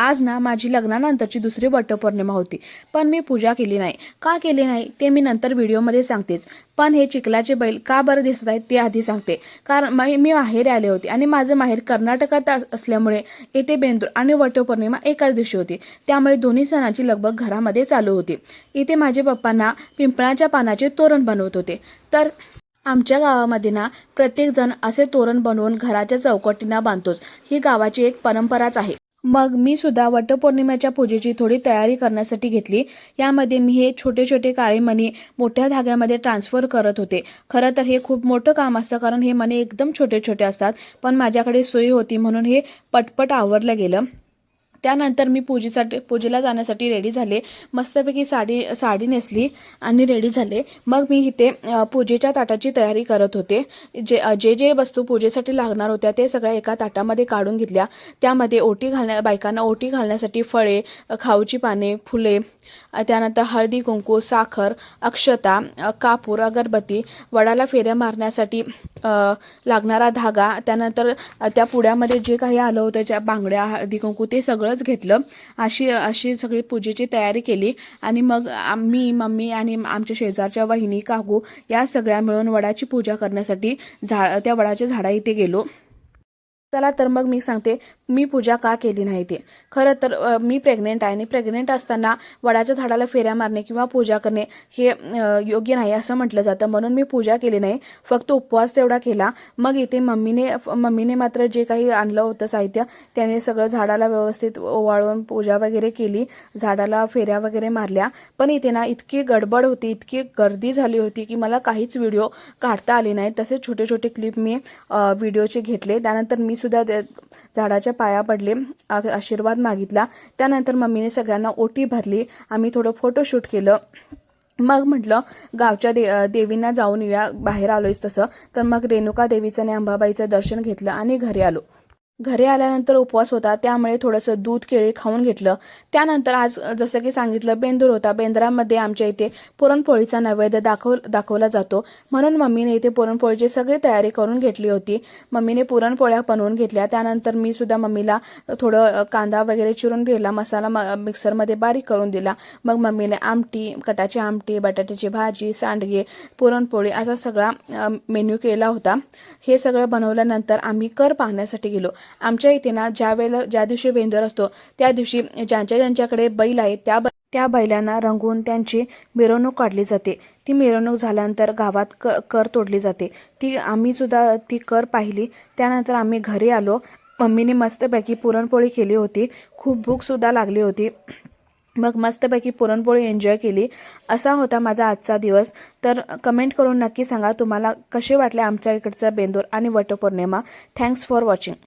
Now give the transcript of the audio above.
आज ना माझी लग्नानंतरची दुसरी वटपौर्णिमा होती, पण मी पूजा केली नाही. का केली नाही ते मी नंतर व्हिडिओमध्ये सांगतेच. पण हे चिखलाचे बैल का बरं दिसत आहेत ते आधी सांगते. कारण मी माहेरी आले होते आणि माझं माहेर कर्नाटकात असल्यामुळे येथे बेंदूर आणि वटपौर्णिमा एकाच दिवशी होती. त्यामुळे दोन्ही सणाची लगबग घरामध्ये चालू होती. इथे माझे पप्पांना पिंपळाच्या पानाचे तोरण बनवत होते. तर आमच्या गावामध्ये ना प्रत्येक जण असे तोरण बनवून घराच्या चौकटींना बांधतोच. ही गावाची एक परंपराच आहे. मग मी सुद्धा वटपौर्णिमेच्या पूजेची थोडी तयारी करण्यासाठी घेतली. यामध्ये मी हे छोटे छोटे काळे मणी मोठ्या धाग्यामध्ये ट्रान्सफर करत होते. खरं तर हे खूप मोठं काम असतं, कारण हे मणी एकदम छोटे छोटे असतात. पण माझ्याकडे सोय होती म्हणून हे पटपट आवरलं गेलं. त्यानंतर मी पूजेला जाण्यासाठी रेडी झाले. मस्तपैकी साडी नेसली आणि रेडी झाले. मग मी इथे पूजेच्या ताटाची तयारी करत होते. जे जे वस्तू पूजेसाठी लागणार होत्या ते सगळ्या एका ताटामध्ये काढून घेतल्या. त्यामध्ये बायकांना ओटी घालण्यासाठी फळे, खाऊची पाने, फुले, त्यानंतर हळदी कुंकू, साखर, अक्षता, कापूर, अगरबत्ती, वडाला फेऱ्या मारण्यासाठी लागणारा धागा, त्यानंतर त्या पुड्यामध्ये जे काही आलं होतं, त्या बांगड्या, हळदी कुंकू ते सगळंच घेतलं. अशी सगळी पूजेची तयारी केली. आणि मग आम्ही, मम्मी आणि आमच्या शेजारच्या वहिनी, काकू या सगळ्या मिळून वडाची पूजा करण्यासाठी त्या वडाच्या झाडा इथे गेलो. चला तर मग मी सांगते मी पूजा का केली नाही ते. खरं तर मी प्रेग्नेंट आहे आणि प्रेग्नेंट असताना वडाच्या झाडाला फेऱ्या मारणे किंवा पूजा करणे हे योग्य नाही असं म्हटलं जातं. म्हणून मी पूजा केली नाही, फक्त उपवास तेवढा केला. मग इथे मम्मीने मात्र जे काही आणलं होतं साहित्य त्याने सगळं झाडाला व्यवस्थित ओवाळून पूजा वगैरे केली, झाडाला फेऱ्या वगैरे मारल्या. पण इथे ना इतकी गडबड होती, इतकी गर्दी झाली होती की मला काहीच व्हिडिओ काढता आले नाही. तसे छोटे छोटे क्लिप मी व्हिडिओचे घेतले. त्यानंतर मी सुद्धा झाडाच्या पाया पडले, आशीर्वाद मागितला. त्यानंतर मम्मीने सगळ्यांना ओटी भरली. आम्ही थोडं फोटोशूट केलं. मग म्हटलं गावच्या देवींना जाऊन येऊया, बाहेर आलोयच तसं. तर मग रेणुका देवीचं आणि अंबाबाईचं दर्शन घेतलं आणि घरी आलो. घरी आल्यानंतर उपवास होता, त्यामुळे थोडंसं दूध केळी खाऊन घेतलं. त्यानंतर आज जसं की सांगितलं बेंदूर होता. बेंद्रामध्ये आमच्या इथे पुरणपोळीचा नैवेद्य दाखवला जातो. म्हणून मम्मीने इथे पुरणपोळीची सगळी तयारी करून घेतली होती. मम्मीने पुरणपोळ्या बनवून घेतल्या. त्यानंतर मी सुद्धा मम्मीला थोडं कांदा वगैरे चिरून दिला, मसाला मिक्सरमध्ये बारीक करून दिला. मग मम्मीने आमटी, कटाची आमटी, बटाट्याची भाजी, सांडगे, पुरणपोळी असा सगळा मेन्यू केला होता. हे सगळं बनवल्यानंतर आम्ही कर पाहण्यासाठी गेलो. आमच्या इथे ना ज्या दिवशी बेंदूर असतो त्या दिवशी ज्यांच्याकडे बैल आहेत त्या बैलांना रंगवून त्यांची मिरवणूक काढली जाते. ती मिरवणूक झाल्यानंतर गावात कर तोडली जाते. आम्ही सुद्धा ती कर पाहिली. त्यानंतर आम्ही घरी आलो. मम्मीने मस्तपैकी पुरणपोळी केली होती. खूप भूकसुद्धा लागली होती. मग मस्तपैकी पुरणपोळी एन्जॉय केली. असा होता माझा आजचा दिवस. तर कमेंट करून नक्की सांगा तुम्हाला कसे वाटले आमच्या इकडचा बेंदूर आणि वटपौर्णिमा. Thanks for watching.